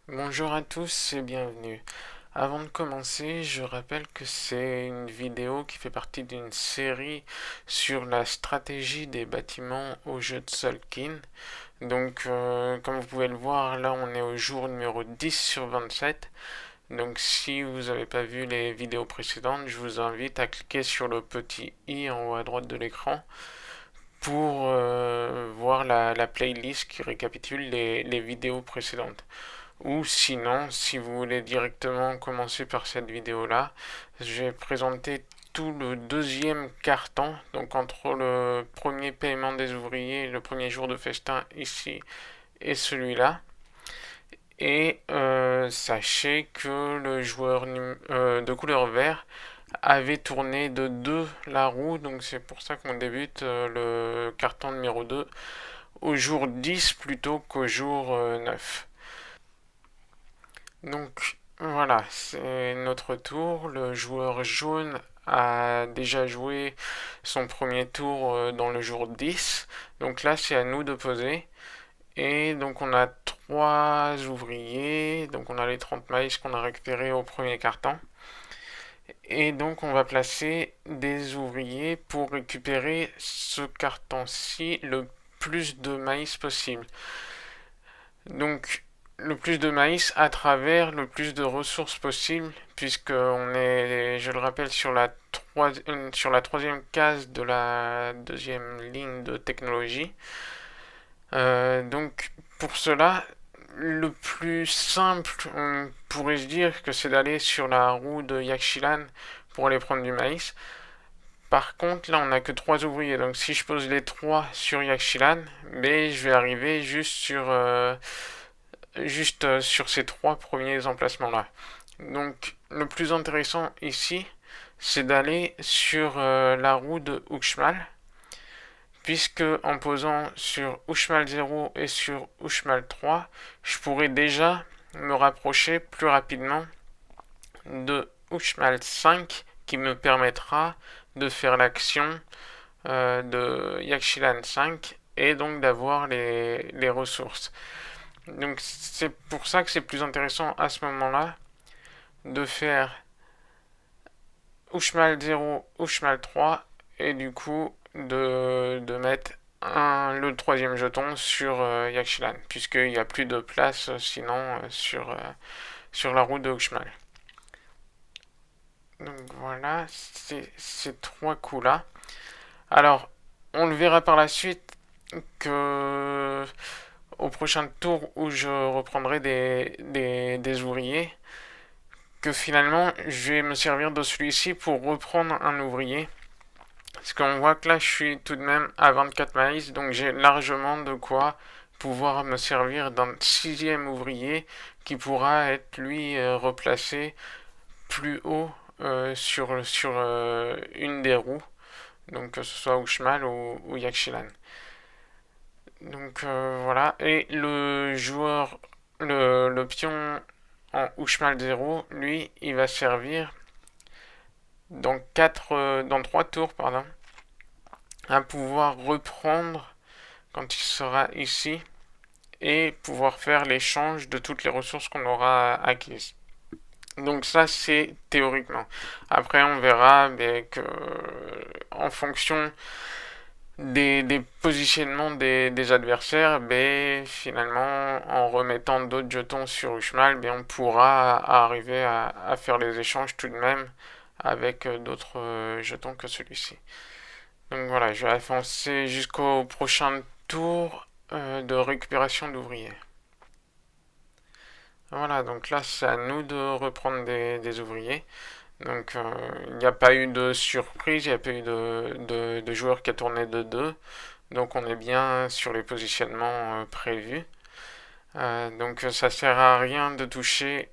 Bonjour à tous et bienvenue. Avant de commencer, je rappelle que c'est une vidéo qui fait partie d'une série sur la stratégie des bâtiments au jeu de Solkin. Donc, comme vous pouvez le voir, là on est au jour numéro 10 sur 27. Donc, si vous n'avez pas vu les vidéos précédentes, je vous invite à cliquer sur le petit i en haut à droite de l'écran pour voir la playlist qui récapitule les vidéos précédentes. Ou sinon, si vous voulez directement commencer par cette vidéo-là, j'ai présenté tout le deuxième carton, donc entre le premier paiement des ouvriers, le premier jour de festin ici et celui-là. Et sachez que le joueur de couleur vert avait tourné de 2 la roue, donc c'est pour ça qu'on débute le carton numéro 2 au jour 10 plutôt qu'au jour 9. Donc voilà, c'est notre tour. Le joueur jaune a déjà joué son premier tour dans le jour 10. Donc là, c'est à nous de poser. Et donc on a 3 ouvriers. Donc on a les 30 maïs qu'on a récupérés au premier carton. Et donc on va placer des ouvriers pour récupérer ce carton-ci le plus de maïs possible. Donc le plus de maïs à travers le plus de ressources possible, puisque on est, je le rappelle, sur la troisième case de la deuxième ligne de technologie. Donc pour cela, le plus simple, on pourrait se dire que c'est d'aller sur la roue de Yakshilan pour aller prendre du maïs. Par contre, là, on n'a que 3 ouvriers. Donc, si je pose les 3 sur Yakshilan, ben, je vais arriver juste sur ces 3 premiers emplacements-là. Donc, le plus intéressant ici, c'est d'aller sur la roue de Uxmal, puisque en posant sur Uxmal 0 et sur Uxmal 3, je pourrais déjà me rapprocher plus rapidement de Uxmal 5 qui me permettra de faire l'action de Yakshilan 5 et donc d'avoir les ressources. Donc c'est pour ça que c'est plus intéressant à ce moment-là de faire Uxmal 0, Uxmal 3 et du coup de mettre le troisième jeton sur Yakshilan, puisqu'il n'y a plus de place sinon sur la route de Uxmal. Donc voilà, c'est ces 3 coups-là. Alors, on le verra par la suite que au prochain tour où je reprendrai des ouvriers, que finalement je vais me servir de celui-ci pour reprendre un ouvrier. Parce qu'on voit que là je suis tout de même à 24 maïs, donc j'ai largement de quoi pouvoir me servir d'un sixième ouvrier qui pourra être lui replacé plus haut sur une des roues, donc que ce soit Uxmal ou Yakshilan. Donc voilà, et le pion en Uxmal 0, lui, il va servir dans 3 tours, pardon, à pouvoir reprendre quand il sera ici et pouvoir faire l'échange de toutes les ressources qu'on aura acquises. Donc ça c'est théoriquement. Après on verra que en fonction des positionnements des adversaires, finalement en remettant d'autres jetons sur Uxmal, on pourra arriver à faire les échanges tout de même avec d'autres jetons que celui-ci. Donc voilà, je vais avancer jusqu'au prochain tour de récupération d'ouvriers. Voilà, donc là c'est à nous de reprendre des ouvriers. Donc il n'y a pas eu de surprise, il n'y a pas eu de joueur qui a tourné de 2. Donc on est bien sur les positionnements prévus. Donc ça sert à rien de toucher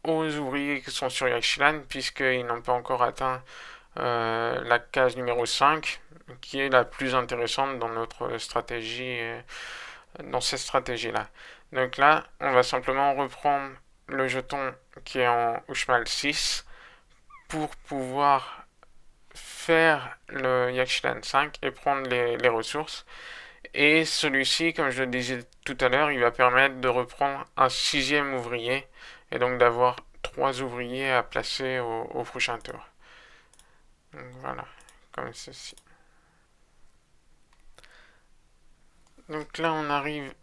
aux ouvriers qui sont sur Yakshilan puisqu'ils n'ont pas encore atteint la case numéro 5 qui est la plus intéressante dans notre stratégie, dans cette stratégie-là. Donc là, on va simplement reprendre le jeton qui est en Uxmal 6 pour pouvoir faire le Yakshilan 5 et prendre les ressources. Et celui-ci, comme je le disais tout à l'heure, il va permettre de reprendre un sixième ouvrier et donc d'avoir 3 ouvriers à placer au prochain tour. Donc voilà, comme ceci. Donc là, on arrive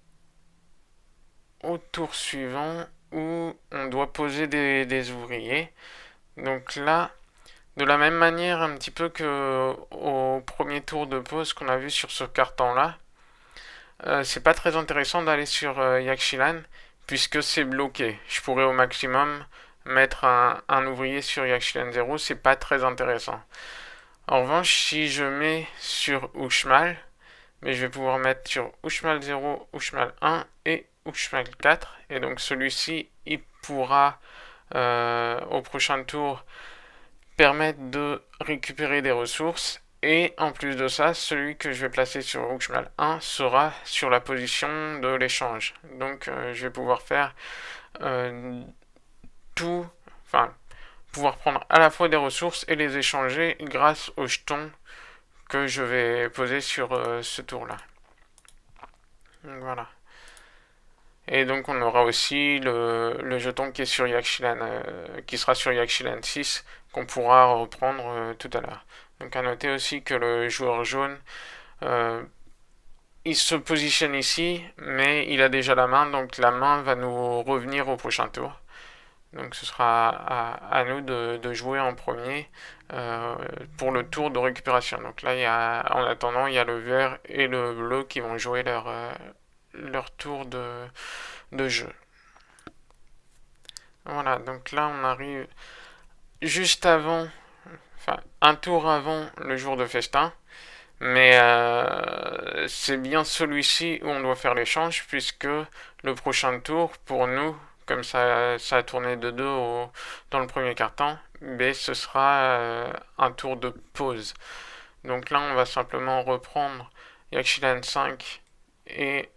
au tour suivant où on doit poser des ouvriers. Donc là, de la même manière un petit peu que au premier tour de pause qu'on a vu sur ce carton-là, c'est pas très intéressant d'aller sur Yakshilan puisque c'est bloqué. Je pourrais au maximum mettre un ouvrier sur Yakshilan 0, c'est pas très intéressant. En revanche, si je mets sur Uxmal, mais je vais pouvoir mettre sur Uxmal 0, Uxmal 1 et Uxmal 4. Et donc celui-ci, il pourra au prochain tour permettre de récupérer des ressources. Et en plus de ça, celui que je vais placer sur Uxmal 1 sera sur la position de l'échange. Donc je vais pouvoir faire tout, enfin pouvoir prendre à la fois des ressources et les échanger grâce aux jetons que je vais poser sur ce tour-là. Donc voilà. Et donc on aura aussi le jeton qui est sur Yakshilan, qui sera sur Yakshilan 6, qu'on pourra reprendre tout à l'heure. Donc à noter aussi que le joueur jaune, euh, il se positionne ici, mais il a déjà la main, donc la main va nous revenir au prochain tour. Donc ce sera à nous de jouer en premier pour le tour de récupération. Donc là, en attendant, il y a le vert et le bleu qui vont jouer leur tour de jeu. Voilà, donc là on arrive juste avant, enfin un tour avant le jour de festin. Mais c'est bien celui-ci où on doit faire l'échange puisque le prochain tour pour nous, comme ça a tourné de 2 dans le premier carton, mais ce sera un tour de pause. Donc là on va simplement reprendre Yakshilan 5 et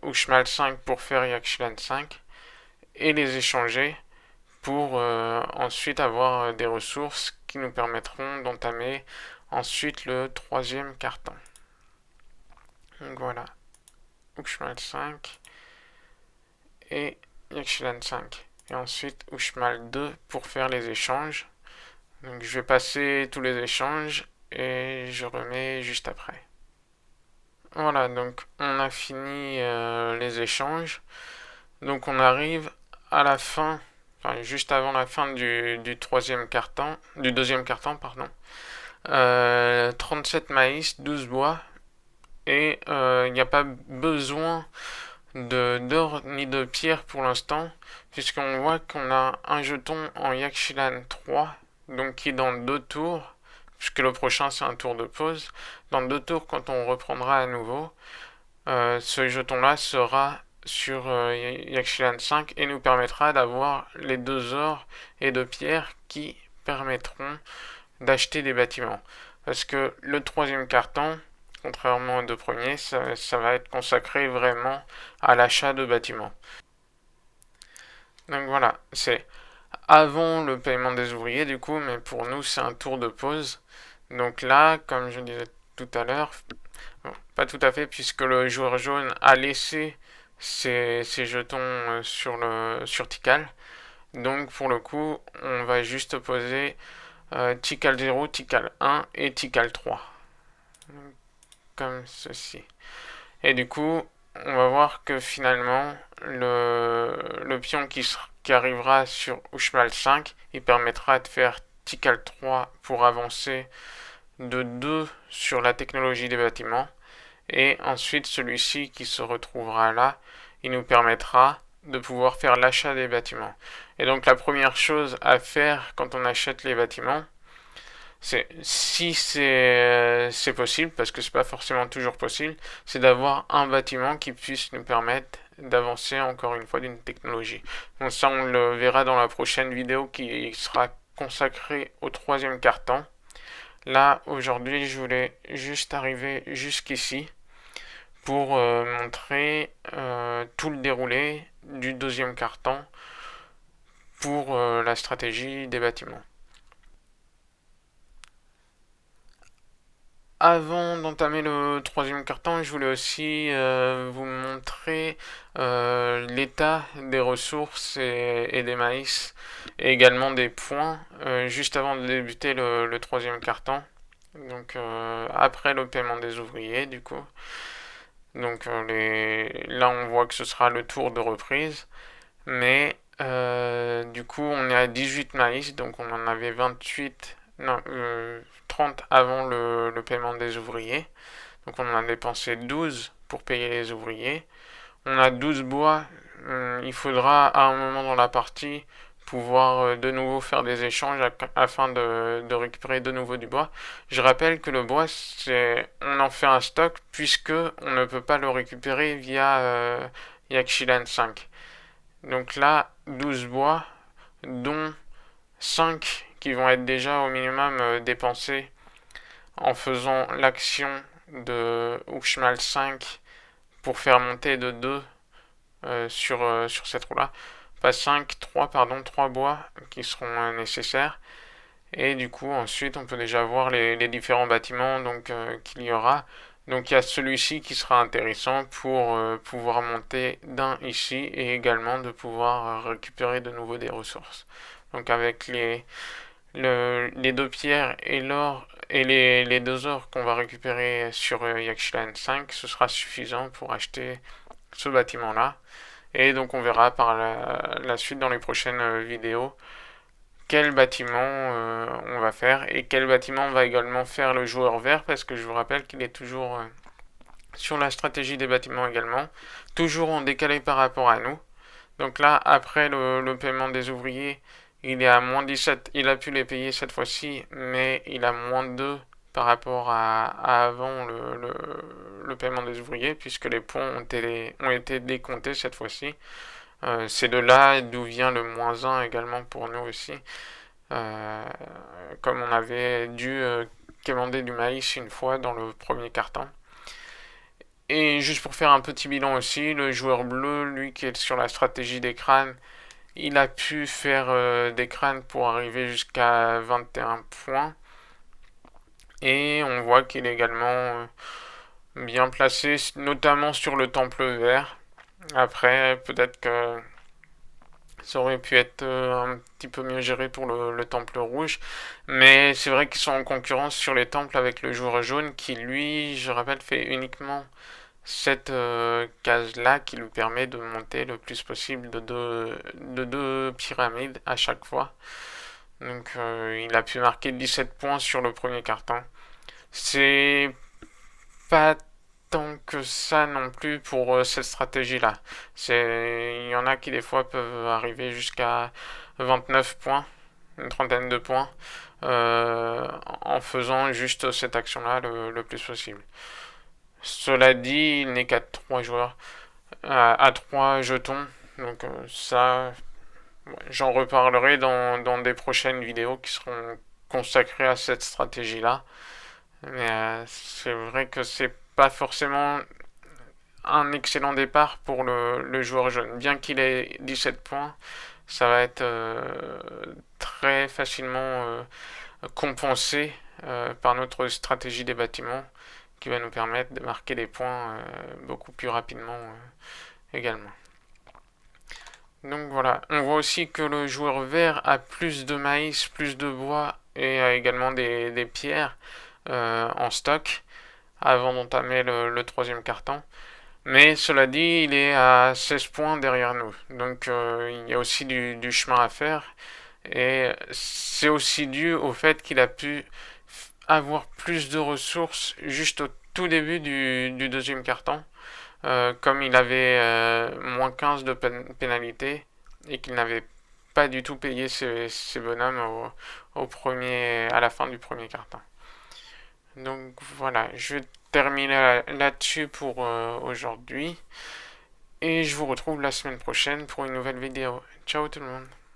Uxmal 5 pour faire Yakshilan 5 et les échanger pour ensuite avoir des ressources qui nous permettront d'entamer ensuite le troisième carton. Donc voilà, Uxmal 5 et Yakshilan 5. Et ensuite Uxmal 2 pour faire les échanges. Donc je vais passer tous les échanges et je remets juste après. Voilà, donc on a fini les échanges. Donc on arrive à la fin, enfin juste avant la fin du troisième carton, du deuxième carton, pardon. 37 maïs, 12 bois, et il n'y a pas besoin d'or ni de pierre pour l'instant, puisqu'on voit qu'on a un jeton en Yakshilan 3, donc qui est dans 2 tours, puisque le prochain c'est un tour de pause. Dans 2 tours, quand on reprendra à nouveau, ce jeton-là sera sur Yakshilan 5 et nous permettra d'avoir les 2 ors et 2 pierres qui permettront d'acheter des bâtiments. Parce que le troisième carton, contrairement aux 2 premiers, ça va être consacré vraiment à l'achat de bâtiments. Donc voilà, c'est avant le paiement des ouvriers du coup, mais pour nous c'est un tour de pause. Donc là, comme je disais tout à l'heure, bon, pas tout à fait puisque le joueur jaune a laissé ses jetons sur Tikal. Donc pour le coup, on va juste poser Tikal 0, Tikal 1 et Tikal 3. Comme ceci. Et du coup, on va voir que finalement, le pion qui arrivera sur Uxmal 5, il permettra de faire Tikal 3 pour avancer de 2 sur la technologie des bâtiments. Et ensuite, celui-ci qui se retrouvera là, il nous permettra de pouvoir faire l'achat des bâtiments. Et donc la première chose à faire quand on achète les bâtiments, si c'est possible, parce que c'est pas forcément toujours possible, c'est d'avoir un bâtiment qui puisse nous permettre d'avancer encore une fois d'une technologie. Donc ça, on le verra dans la prochaine vidéo qui sera consacrée au troisième carton. Là, aujourd'hui, je voulais juste arriver jusqu'ici pour montrer tout le déroulé du deuxième carton pour la stratégie des bâtiments. avant d'entamer le troisième carton, je voulais aussi vous montrer l'état des ressources et des maïs, et également des points, juste avant de débuter le troisième carton. Donc après le paiement des ouvriers, du coup. Donc là, on voit que ce sera le tour de reprise. Mais du coup, on est à 18 maïs, donc on en avait 28, non, 30 avant le paiement des ouvriers. Donc on en a dépensé 12 pour payer les ouvriers. On a 12 bois. Il faudra à un moment dans la partie pouvoir de nouveau faire des échanges afin de récupérer de nouveau du bois. Je rappelle que le bois, on en fait un stock puisque on ne peut pas le récupérer via Yakshilan 5. Donc là, 12 bois, dont 5 qui vont être déjà au minimum dépensés en faisant l'action de Uxmal 5 pour faire monter de 2 sur cette roue-là. Pas 5, 3, pardon, 3 bois qui seront nécessaires. Et du coup, ensuite, on peut déjà voir les différents bâtiments qu'il y aura. Donc il y a celui-ci qui sera intéressant pour pouvoir monter d'un ici et également de pouvoir récupérer de nouveau des ressources. Donc avec les deux pierres et l'or et les deux ors qu'on va récupérer sur Yakshilan 5, ce sera suffisant pour acheter ce bâtiment-là. Et donc on verra par la suite dans les prochaines vidéos quel bâtiment on va faire et quel bâtiment va également faire le joueur vert, parce que je vous rappelle qu'il est toujours sur la stratégie des bâtiments également, toujours en décalé par rapport à nous. Donc là, après le paiement des ouvriers, il est à moins 17, il a pu les payer cette fois-ci, mais il a moins 2 par rapport à avant le paiement des ouvriers, puisque les points ont été décomptés cette fois-ci. C'est de là d'où vient le moins 1 également pour nous aussi. Comme on avait dû commander du maïs une fois dans le premier carton. Et juste pour faire un petit bilan aussi, le joueur bleu, lui qui est sur la stratégie des crânes, il a pu faire des crânes pour arriver jusqu'à 21 points. Et on voit qu'il est également bien placé, notamment sur le temple vert. Après, peut-être que ça aurait pu être un petit peu mieux géré pour le temple rouge. Mais c'est vrai qu'ils sont en concurrence sur les temples avec le joueur jaune qui, lui, je rappelle, fait uniquement cette case-là qui lui permet de monter le plus possible de deux pyramides à chaque fois. Donc il a pu marquer 17 points sur le premier carton. C'est pas tant que ça non plus pour cette stratégie-là. Il y en a qui des fois peuvent arriver jusqu'à 29 points, une trentaine de points, en faisant juste cette action-là le plus possible. Cela dit, il n'est qu'à 3 joueurs, à 3 jetons, donc ça, ouais, j'en reparlerai dans des prochaines vidéos qui seront consacrées à cette stratégie-là. Mais c'est vrai que c'est pas forcément un excellent départ pour le joueur jeune. Bien qu'il ait 17 points, ça va être très facilement compensé par notre stratégie des bâtiments qui va nous permettre de marquer des points beaucoup plus rapidement également. Donc voilà, on voit aussi que le joueur vert a plus de maïs, plus de bois et a également des pierres en stock avant d'entamer le troisième carton. Mais cela dit, il est à 16 points derrière nous. Donc il y a aussi du chemin à faire. Et c'est aussi dû au fait qu'il a pu avoir plus de ressources juste au tout début du deuxième carton. Comme il avait moins 15 de pénalité et qu'il n'avait pas du tout payé ses bonhommes à la fin du premier carton. Donc voilà, je vais terminer là-dessus pour aujourd'hui. Et je vous retrouve la semaine prochaine pour une nouvelle vidéo. Ciao tout le monde.